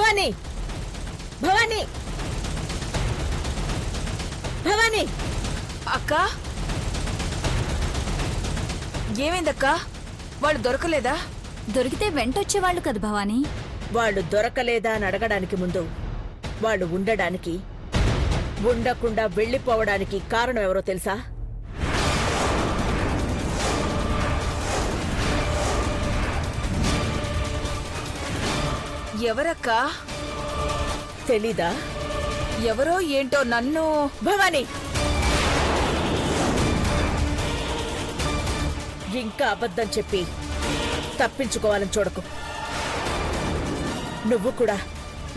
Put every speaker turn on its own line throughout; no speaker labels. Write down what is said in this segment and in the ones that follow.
భవానీ భవానీ భవానీ
అక్క ఏమైందక్కా? వాళ్ళు దొరకలేదా?
దొరికితే వెంటొచ్చేవాళ్ళు కదా భవానీ.
వాళ్ళు దొరకలేదా అని అడగడానికి ముందు వాళ్ళు ఉండడానికి, ఉండకుండా వెళ్లిపోవడానికి కారణం ఎవరో తెలుసా?
ఎవరక్కా?
తెలీదా?
ఎవరో ఏంటో నన్ను.
భవానీ, ఇంకా అబద్ధం చెప్పి తప్పించుకోవాలని చూడకు. నువ్వు కూడా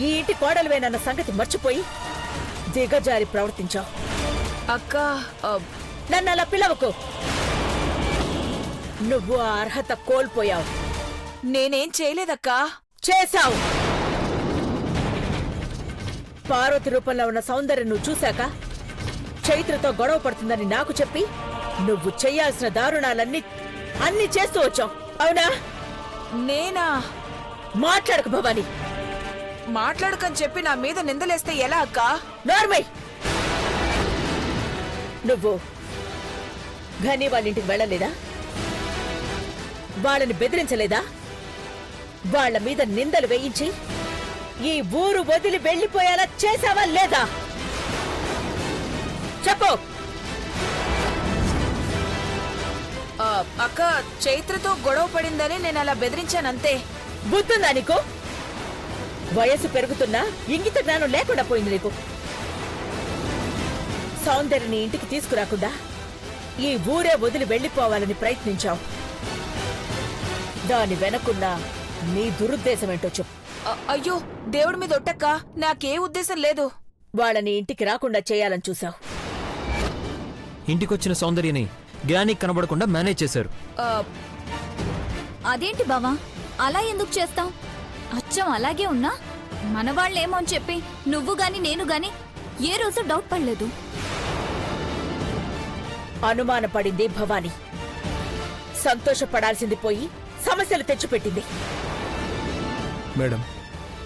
ఈ ఇంటి కోడలువేనన్న సంగతి మర్చిపోయి దిగజారి ప్రవర్తించావు.
అక్క
నన్ను అలా పిలవకు. నువ్వు ఆ అర్హత కోల్పోయావు.
నేనేం చేయలేదక్కా.
చేశావు. పార్వతి రూపంలో ఉన్న సౌందర్యం నువ్వు చూశాక చైత్రతో గొడవ పడుతుందని నాకు చెప్పి నువ్వు చెయ్యాల్సిన దారుణాలన్నీ అన్ని చేస్తూ వచ్చావు. అవునా?
నేనా?
మాట్లాడకు భవానీ.
మాట్లాడకని చెప్పి నా మీద నిందలేస్తే ఎలా అక్కా?
నార్మల్. నువ్వు ఘనీ వాళ్ళ ఇంటికి వెళ్ళలేదా? వాళ్ళని బెదిరించలేదా? వాళ్ళ మీద నిందలు వేయించి ఈ ఊరు వదిలి వెళ్లిపోయేలా చేశావా లేదా? చెప్పు.
అక్క చైత్రతో గొడవ పడిందని నేను అలా బెదిరించానంతే.
బుద్ధుందా నీకు? వయసు పెరుగుతున్నా ఇంగిత జ్ఞానం లేకుండా పోయింది నీకు. సౌందర్యని ఇంటికి తీసుకురాకుండా ఈ ఊరే వదిలి వెళ్లిపోవాలని ప్రయత్నించావు. దాని వెనకున్న నీ దురుద్దేశమేంటో చెప్పు.
అయ్యో దేవుడి మీద ఒట్టక్క, నాకే ఉద్దేశం లేదు.
వాళ్ళని ఇంటికి రాకుండా చేయాలని చూశావు.
ఇంటికొచ్చిన సౌందర్యని గ్రానికి కనబడకుండా మేనేజ్ చేశారు.
అదేంటి బావా, అలా ఎందుకు చేస్తాం? అచ్చం అలాగే ఉన్నా మనవాళ్ళేమో అని చెప్పి నువ్వు గాని నేను గాని ఏ రోజు డౌట్ పడలేదు.
అనుమానపడింది భవానీ. సంతోషపడాల్సింది పోయి సమస్యలు తెచ్చిపెట్టింది.
మేడం,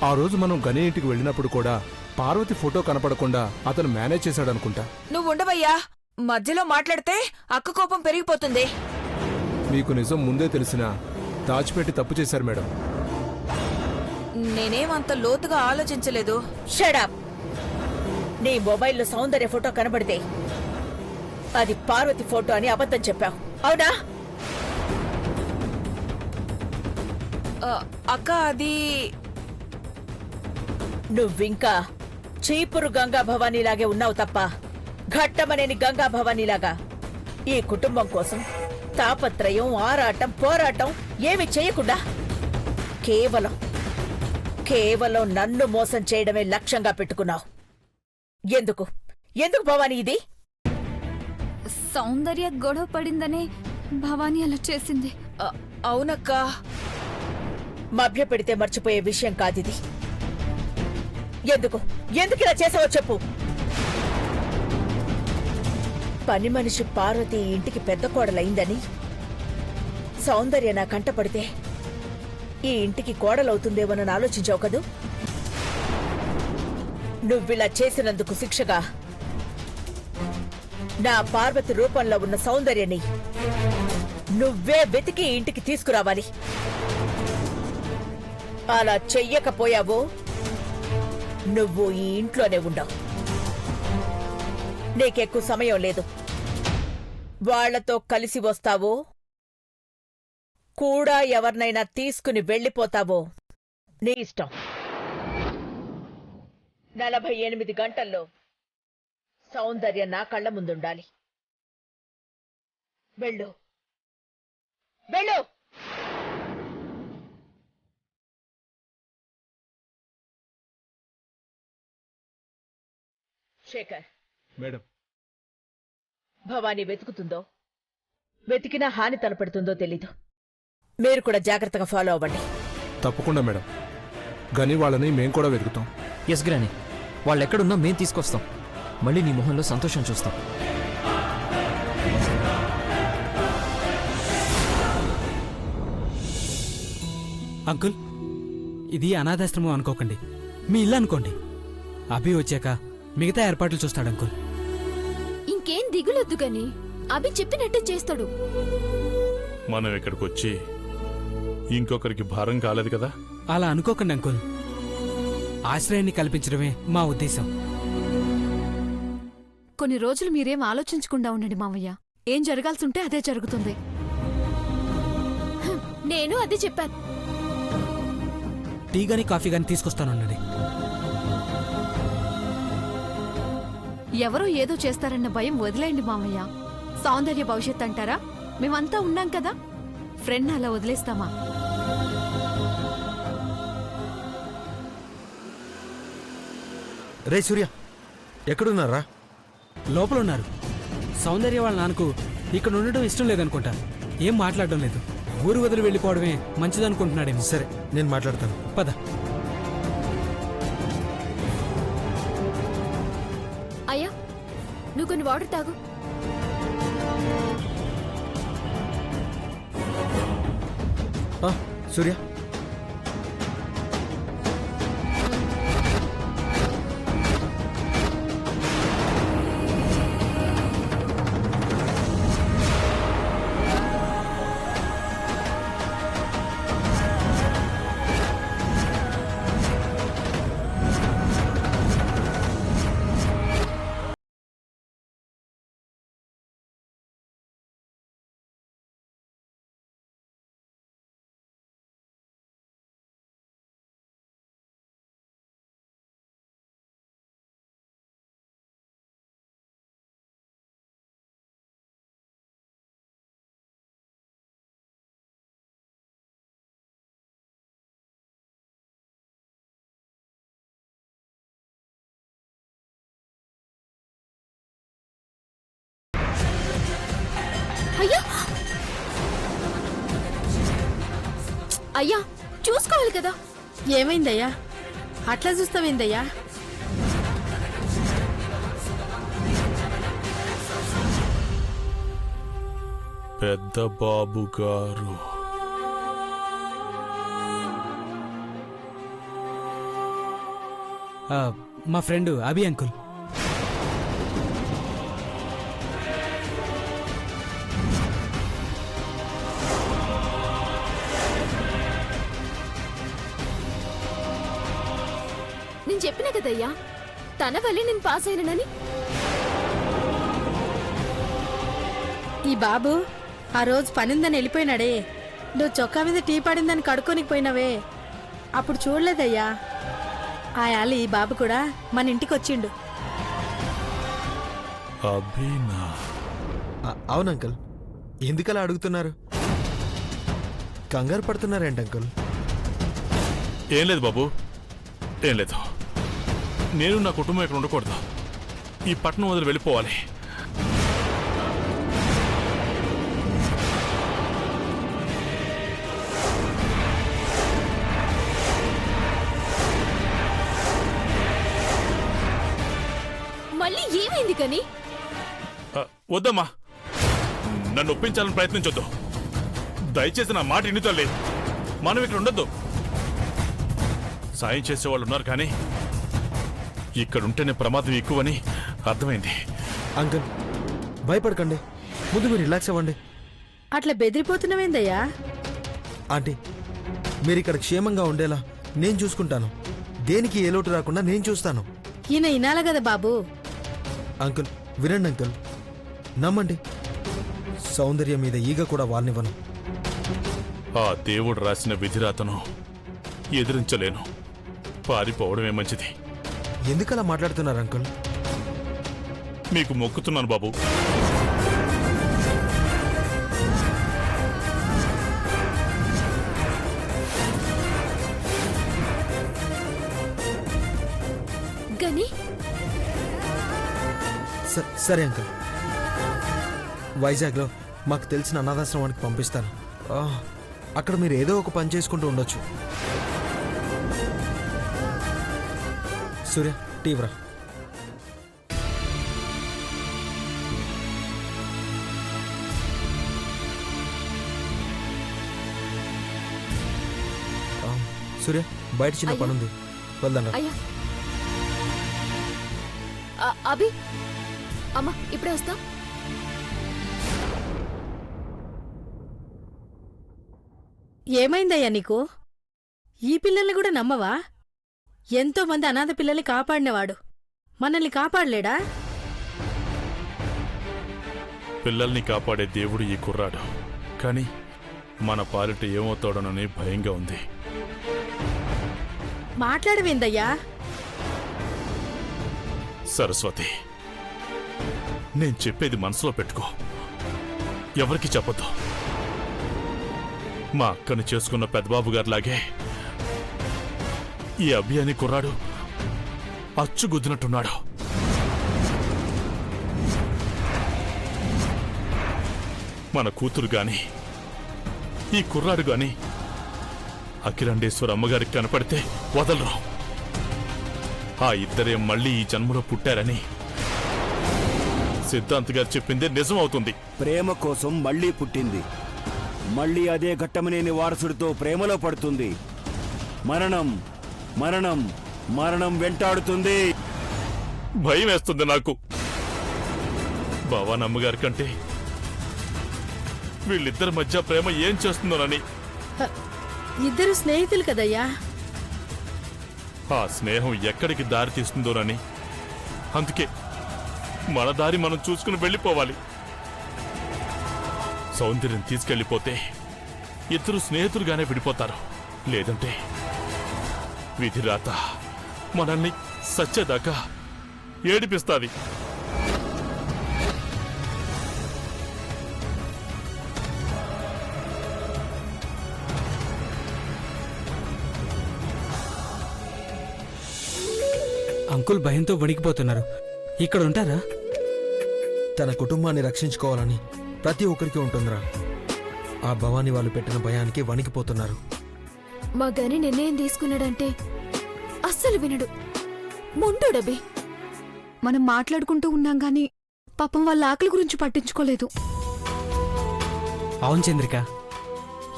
ఆ రోజు మనం గని ఇంటికి వెళ్ళినప్పుడు కూడా పార్వతి ఫోటో కనపడకుండా అతను మేనేజ్ చేశాడనుకుంటా.
నువ్వు ఉండవయ్యా, మధ్యలో మాట్లాడితే అక్క కోపం పెరిగిపోతుంది.
మీకు నిజం ముందే తెలిసినా దాచిపెట్టి తప్పు చేశారు మేడం.
నేనేమంత లోతుగా ఆలోచించలేదు.
Shut up. నీ మొబైల్లో సౌందర్య ఫోటో కనబడితే అది పార్వతి ఫోటో అని అబద్ధం చెప్పావు. అవునా?
అక్క అది
నువ్వింకా చీపురు గంగా భవానీలాగే ఉన్నావు తప్ప ఘట్టమనేని గంగా భవానీలాగా ఈ కుటుంబం కోసం తాపత్రయం, ఆరాటం, పోరాటం ఏమి చేయకుండా కేవలం నన్ను మోసం చేయడమే లక్ష్యంగా పెట్టుకున్నావు. ఎందుకు ఎందుకు భవానీ ఇది?
సౌందర్య గొడవ పడిందనే భవానీ అలా చేసింది.
అవునక్క.
మభ్య పెడితే మర్చిపోయే విషయం కాదిది. ఎందుకు ఇలా చేసావో చెప్పు. పని మనిషి పార్వతి ఇంటికి పెద్ద కోడలైందని సౌందర్య నా కంటపడితే ఈ ఇంటికి కోడలవుతుందేమోనని ఆలోచించావు కదూ? నువ్విలా చేసినందుకు శిక్షగా నా పార్వతి రూపంలో ఉన్న సౌందర్యని నువ్వే వెతికి ఇంటికి తీసుకురావాలి. అలా చెయ్యకపోయావో నువ్వు ఈ ఇంట్లోనే ఉండవు. నీకెక్కువ సమయం లేదు. వాళ్లతో కలిసి వస్తావో కూడా ఎవరినైనా తీసుకుని వెళ్ళిపోతావో నీ ఇష్టం. 48 గంటల్లో సౌందర్య నా కళ్ళ ముందుండాలి. వెళ్ళు వెళ్ళు. శేఖర్,
మేడం,
భవానీ వెతుకుతుందో వెతికినా హాని తలపెడుతుందో తెలీదు. మీరు కూడా జాగ్రత్తగా ఫాలో అవ్వండి.
తప్పకుండా మేడం. గని వాళ్ళని మేం కూడా వెతుకుతాం.
ఎస్ గ్రాని, వాళ్ళెక్కడున్నా మేం తీసుకొస్తాం. మళ్ళీ నీ మొహంలో సంతోషం చూస్తాం.
అంకుల్, ఇది అనాథాశ్రమం అనుకోకండి. మీ ఇల్లు అనుకోండి. అభి వచ్చాక మిగతా ఏర్పాట్లు చూస్తాడు అంకుల్.
ఇంకేం దిగులొద్దు గాని అభి చెప్పినట్టే చేస్తాడు.
మనం ఇక్కడికి వచ్చి ఇంకొకరికి భారం కాలేదు కదా.
అలా అనుకోకండి అంకుల్. ఆశ్రయాన్ని కల్పించడమే మా ఉద్దేశం.
కొన్ని రోజులు మీరేం ఆలోచించకుండా ఉండండి మావయ్య. ఏం జరగాల్సుంటే అదే జరుగుతుంది.
నేను అదే చెప్పాను.
టీ గాని కాఫీ గాని తీసుకొస్తానండి.
ఎవరో ఏదో చేస్తారన్న భయం వదిలేయండి మావయ్య. సౌందర్య భవిష్యత్ అంటారా? మేమంతా ఉన్నాం కదా. ఫ్రెండ్ అలా వదిలేస్తామా?
రే సూర్య, ఎక్కడున్నారా?
లోపల ఉన్నారు. సౌందర్య వాళ్ళ నాన్నకు ఇక్కడ ఉండడం ఇష్టం లేదనుకుంటా. ఏం మాట్లాడడం లేదు. ఊరు వదిలి వెళ్ళిపోవడమే మంచిదనుకుంటున్నాడేమో.
సరే, నేను మాట్లాడతాను.
పద.
అయ్యా, నువ్వు కొన్ని వాటర్ తాగు.
ఆ, సూర్య,
అయ్యా అయ్యా, చూసుకోవాలి కదా.
ఏమైందయ్యా? అట్లా చూస్తావేందయ్యా?
పెద్ద బాబు గారు
మా ఫ్రెండ్ అభి అంకుల్.
నేను చెప్పిన కదయ్యా, తన వల్లే నేను పాస్ అయినని.
ఈ బాబు ఆ రోజు పనిందని వెళ్ళిపోయినాడే. నువ్వు చొక్కా మీద టీ పడిందని కడుక్కోనికి పోయినావే, అప్పుడు చూడలేదయ్యా. ఆ యాలి ఈ బాబు కూడా మన ఇంటికి వచ్చిండు.
అభినా?
అవును అంకుల్. ఎందుకలా అడుగుతున్నారు? కంగారు పడుతున్నారేంటి అంకుల్?
ఏం లేదు బాబు, ఏం లేదు. నేను నా కుటుంబం ఇక్కడ ఉండకూడదు. ఈ పట్టణం వదిలి వెళ్ళిపోవాలి.
మళ్ళీ ఏమైంది కని?
వద్దమ్మా, నన్ను ఒప్పించాలని ప్రయత్నించొద్దు. దయచేసి నా మాట ఇన్ని తల్లి. మనం ఇక్కడ ఉండొద్దు. సాయం చేసేవాళ్ళు ఉన్నారు, కానీ ఇక్కడుంటేనే ప్రమాదం ఎక్కువని అర్థమైంది.
అంకుల్, భయపడకండి. ముందు మీరు రిలాక్స్ అవ్వండి.
అట్లా బెదిరిపోతున్నావేందయ్యా?
ఆంటీ, మీరు ఇక్కడ క్షేమంగా ఉండేలా నేను చూసుకుంటాను. దేనికి ఏ లోటు రాకుండా నేను చూస్తాను.
ఈయన ఇనాల కదా బాబు.
అంకుల్, వినండి అంకుల్, నమ్మండి. సౌందర్య మీద ఈగ కూడా వాలనివ్వను.
ఆ దేవుడు రాసిన విధిరాతను ఎదిరించలేను. పారిపోవడమే మంచిది.
ఎందుకలా మాట్లాడుతున్నారు అంకుల్?
మీకు మొక్కుతున్నాను బాబు.
గని
సరే అంకుల్, వైజాగ్లో మాకు తెలిసిన అనాథాశ్రమానికి పంపిస్తాను. అక్కడ మీరు ఏదో ఒక పని చేసుకుంటూ ఉండొచ్చు. సూర్య, టీవ్రా. సూర్య, బయట చిన్న పనుంది, వెళ్దాం రా.
అయ్యా అభి అమ్మా ఇప్పుడే వస్తా.
ఏమైందయ్యా నీకు? ఈ పిల్లల్ని కూడా నమ్మవా? ఎంతో మంది అనాథ పిల్లల్ని కాపాడినవాడు మనల్ని కాపాడలేడా?
పిల్లల్ని కాపాడే దేవుడు ఈ కుర్రాడు, కానీ మన పాలిట ఏమవుతాడోనని భయంగా ఉంది.
మాట్లాడవేందయ్యా?
సరస్వతి, నేను చెప్పేది మనసులో పెట్టుకో, ఎవరికి చెప్పొద్దు. మా అక్కను చేసుకున్న పెద్దబాబు గారిలాగే ఈ అభి కుర్రాడు అచ్చుగుద్దినట్టున్నాడు. మన కూతురు గాని ఈ కుర్రాడు గాని అఖిలాండేశ్వర అమ్మగారికి కనపడితే వదలరు. ఆ ఇద్దరే మళ్ళీ ఈ జన్మలో పుట్టారని సిద్ధాంత్ గారు చెప్పిందే నిజం అవుతుంది.
ప్రేమ కోసం మళ్ళీ పుట్టింది, మళ్ళీ అదే ఘట్టమనేని వారసుడితో ప్రేమలో పడుతుంది. మరణం మరణం మరణం వెంటాడుతుంది.
భయం వేస్తుంది నాకు. భవాన్ అమ్మగారి కంటే వీళ్ళిద్దరి మధ్య ప్రేమ ఏం చేస్తుందోనని.
ఇద్దరు స్నేహితులు కదయ్యా.
ఆ స్నేహం ఎక్కడికి దారి తీస్తుందోనని. అందుకే మన దారి మనం చూసుకుని వెళ్ళిపోవాలి. సౌందర్యం తీసుకెళ్లిపోతే ఇద్దరు స్నేహితులుగానే విడిపోతారు. లేదంటే విధిరాత మనల్ని సచ్చేదాకా ఏడిపిస్తాది.
అంకుల్ భయంతో వణికిపోతున్నారు. ఇక్కడ ఉంటారా?
తన కుటుంబాన్ని రక్షించుకోవాలని ప్రతి ఒక్కరికి ఉంటుందిరా. ఆ భవానీ వాళ్ళు పెట్టిన భయానికి వణికిపోతున్నారు.
మా గని నిర్ణయం తీసుకున్నాడంటే అస్సలు వినడు. మొండోడబే.
మనం మాట్లాడుకుంటూ ఉన్నాం గాని పాపం వాళ్ళ ఆకలి గురించి పట్టించుకోలేదు.
అవును చంద్రిక,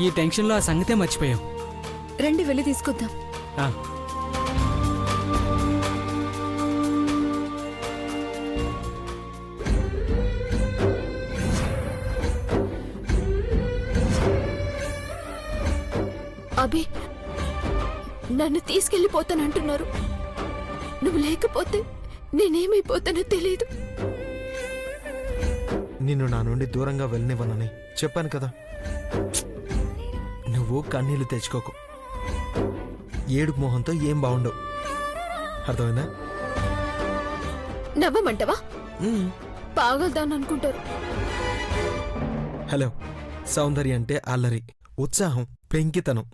ఈ టెన్షన్లో ఆ సంగతే మర్చిపోయాం.
రండి వెళ్ళి తీసుకొద్దాం.
ఆ,
అభి నన్ను తీసుకెళ్లిపోతానంటున్నారు. నువ్వు లేకపోతే నేనేమైపోతానో తెలియదు.
నిన్ను నా నుండి దూరంగా వెళ్ళనివ్వనని చెప్పాను కదా. నువ్వు కన్నీళ్లు తెచ్చుకోకు. ఏడుపు మొహంతో ఏం బాగుండవు. అర్థమైందా?
నవ్వమంటవా? పాగలుదాన్ని అనుకుంటారు.
హలో, సౌందర్య అంటే అల్లరి, ఉత్సాహం, పెంకితనం.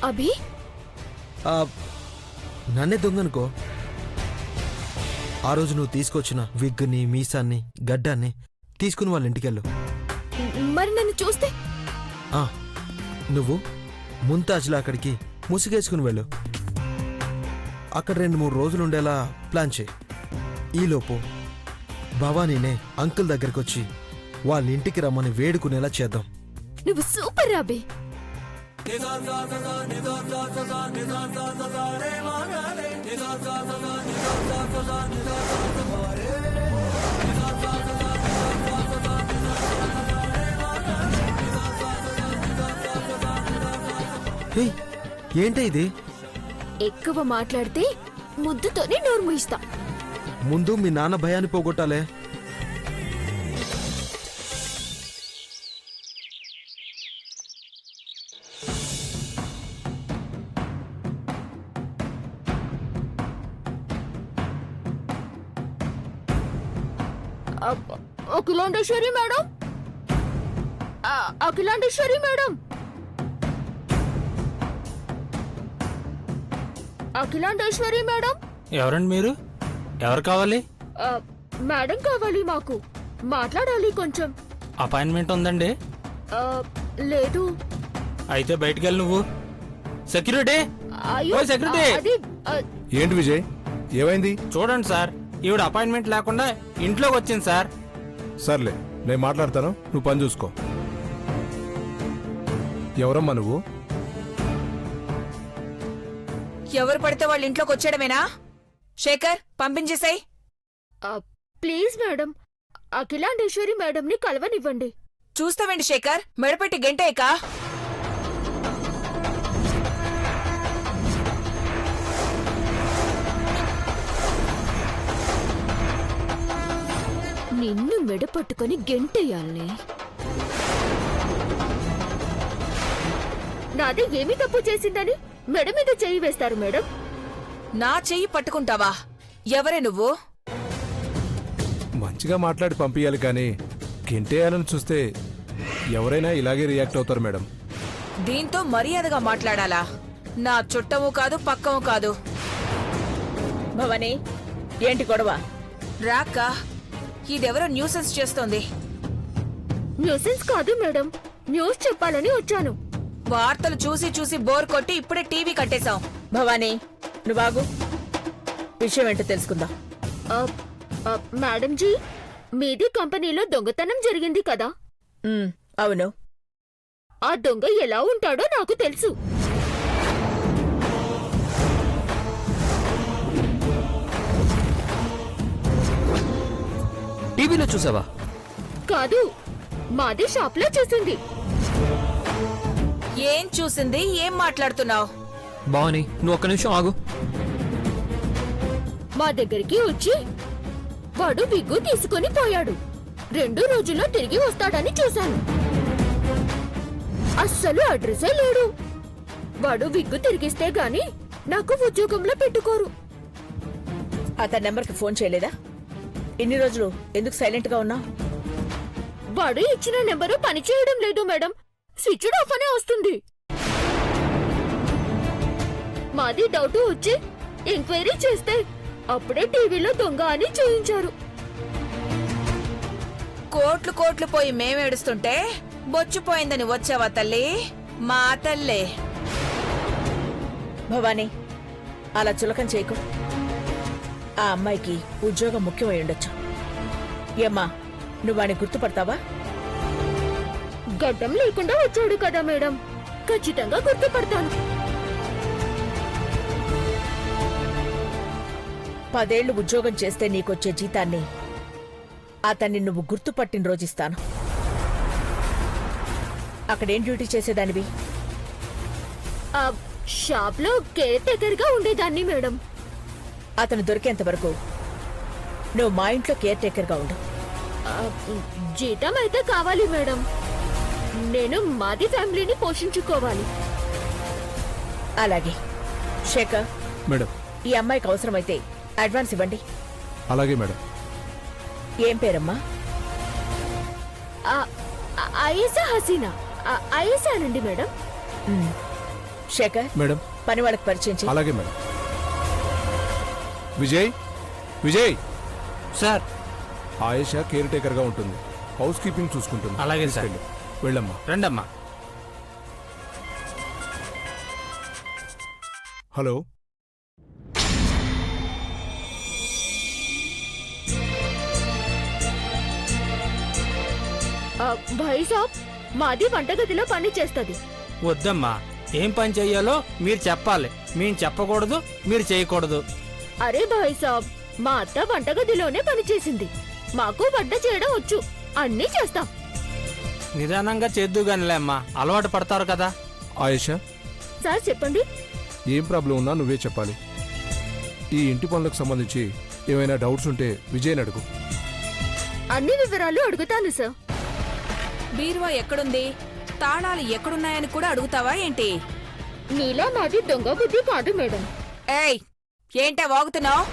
అభి
నన్నే దొంగనుకో. ఆ రోజు నువ్వు తీసుకొచ్చిన విగ్ని, మీసాన్ని, గడ్డాన్ని తీసుకుని వాళ్ళ ఇంటికెళ్ళు.
మరి నన్ను చూస్తే
నువ్వు ముంతాజ్లా అక్కడికి ముసుగేసుకుని వెళ్ళు. అక్కడ 2-3 రోజులుండేలా ప్లాన్ చేయి. ఈలోపు భవానీనే అంకుల్ దగ్గరికి వచ్చి వాళ్ళ ఇంటికి రమ్మని వేడుకునేలా చేద్దాం.
నువ్వు సూపర్ అభి.
హే, ఏంటి ఇది?
ఎక్కువ మాట్లాడితే ముద్దుతోనే నోరు ముయిస్తా.
ముందు మీ నాన్న భయాన్ని పోగొట్టాలే.
Akhilandeshwari madam, Akhilandeshwari madam, Akhilandeshwari madam.
ఎవరండి మీరు? ఎవరు కావాలి?
మేడం కావాలి మాకు, మాట్లాడాలి కొంచెం.
అపాయింట్మెంట్ ఉందండి.
లేదు.
అయితే బయటికి వెళ్ళి నువ్వు. సెక్యూరిటీ,
అయ్యో,
ఓయ్ సెక్యూరిటీ.
అది
ఏంటి విజయ్, ఏమైంది?
చూడండి సార్, ఈవిడ అపాయింట్మెంట్ లేకుండా ఇంట్లోకి వచ్చింది సార్.
సర్లే, నేను మాట్లాడతాను, నువ్వు పని చూసుకో. ఎవరమ్మా నువ్వు?
ఎవరు పడితే వాళ్ళ ఇంట్లోకి వచ్చేయడమేనా? శేఖర్, పంపించేసాయి.
ప్లీజ్ మేడం, అఖిలాండేశ్వరి మేడంని కలవనివ్వండి.
చూస్తావేంటి శేఖర్, మెడపెట్టి గంటేక.
నిన్ను మెడ పట్టుకొని గెంటేయాలనే. నాది ఏమి తప్పు చేసిందని మెడ మీద చెయ్యి వేస్తారు మేడం?
నా చెయ్యి పట్టుకుంటావా? ఎవరే నువ్వు?
మంచిగా మాట్లాడి పంపించాలి కానీ గెంటేయాలని చూస్తే ఎవరైనా ఇలాగే రియాక్ట్ అవుతారు మేడం.
దీంతో మర్యాదగా మాట్లాడాలా? నా చుట్టము కాదు, పక్కము కాదు. భవానీ, ఏంటి గొడవ? రాక్క, ఇదెవరో న్యూసెన్స్ చేస్తోంది.
న్యూసెన్స్ కాదు మేడం, న్యూస్ చెప్పాలని వచ్చాను.
వార్తలు చూసి చూసి బోర్ కొట్టి ఇప్పుడే టీవీ కట్టేశాం. భవానీ, నువ్వాగు, విషయం ఏంటో తెలుసుకుందాం.
మేడం జీ, మీది కంపెనీలో దొంగతనం జరిగింది కదా?
అవును.
ఆ దొంగ ఎలా ఉంటాడో నాకు తెలుసు.
టీవీలో చూసావా?
కాదు, మాది షాప్లో చూసింది.
ఏం చూసింది? ఏం మాట్లాడుతున్నావు?
భవాని, నువ్వు ఒక్క నిమిషం ఆగు.
మా దగ్గరికి వచ్చి వాడు విగ్గు తీసుకుని పోయాడు. 2 రోజుల్లో తిరిగి వస్తాడని చూశాను. అస్సలు అడ్రసే లేడు. వాడు విగ్గు తిరిగిస్తే గాని నాకు ఉద్యోగంలో పెట్టుకోరు.
అతని నెంబర్కి ఫోన్ చేయలేదా? ఇన్ని రోజులు ఎందుకు సైలెంట్ గా ఉన్నావు?
వాడు ఇచ్చిన నెంబరు పనిచేయడం లేదు మేడం, స్విచ్డ్ ఆఫ్ అనే వస్తుంది. మాది డౌట్ వచ్చి ఎంక్వైరీ చేస్తే అప్పుడే టీవీలో దొంగ అని చూయించారు.
కోట్లు కోట్లు పోయి మేమేడుస్తుంటే బొచ్చిపోయిందని వచ్చావా తల్లి? మా తల్లే. భవానీ, అలా చులకం చేయకు. ఆ అమ్మాయికి ఉద్యోగం ముఖ్యమై ఉండొచ్చు. ఏమ్మా, నువ్వు వాడిని గుర్తుపడతావా?
గడ్డం లేకుండా వచ్చాడు కదా మేడం, ఖచ్చితంగా గుర్తుపడతాను.
10 ఏళ్లు ఉద్యోగం చేస్తే నీకొచ్చే జీతాన్ని అతన్ని నువ్వు గుర్తుపట్టిన రోజిస్తాను. అక్కడేం డ్యూటీ చేసేదానివి?
షాప్ లో కేర్ టేకర్ గా ఉండేదాన్ని మేడం.
అతను దొరికేంత వరకు నువ్వు మా ఇంట్లో కేర్ టేకర్ గా ఉండు.
జీతం అయితే కావాలి మేడం, నేను మాది ఫ్యామిలీని పోషించుకోవాలి.
అలాగే. శేఖర్,
మేడం.
ఈ అమ్మాయికి అవసరమైతే అడ్వాన్స్ ఇవ్వండి.
అలాగే మేడం.
ఏం పేరమ్మా?
ఐఎస్ఆ హసీనా. ఐఎస్ఆనండి మేడం.
శేఖర్,
మేడం.
పని వాళ్ళకి పరిచయం చేయి.
అలాగే madam. Vijay, Vijay
sir,
Ayesha care taker గా ఉంటుంది, హౌస్ కీపింగ్ చూసుకుంటుంది.
అలాగే సార్.
తీసుకెళ్ళు. వెళ్ళమ్మా.
రండమ్మా.
హలో.
భాయ్ సాబ్, మాది వంటగదిలో పని చేస్తుంది.
వద్దమ్మా, ఏం పని చెయ్యాలో మీరు చెప్పాలి, మేము చెప్పకూడదు, మీరు చేయకూడదు.
అరే భాయ్ సాబ్, మా అత్త వంటగదిలోనే పనిచేసింది. మాకు వంట చేయడం వచ్చు, అన్నీ చేస్తాం.
నిదానంగా చేద్దుగానిలే అమ్మా, అలవాటు పడతారు కదా.
ఆయేషా,
సార్ చెప్పండి.
ఏం ప్రాబ్లం ఉన్నా నువ్వే చెప్పాలి. ఈ ఇంటి పనులకు సంబంధించి ఏమైనా డౌట్స్ ఉంటే విజయ్ని అడుగు.
అన్ని వివరాలు అడుగుతాను సార్.
బీరువా ఎక్కడుంది, తాళాలు ఎక్కడున్నాయని కూడా అడుగుతావా ఏంటి?
నీలా మాది దొంగ బుద్ధి కాదు మేడం.
ఏయ్, ఏంటా వాగుతున్నావు?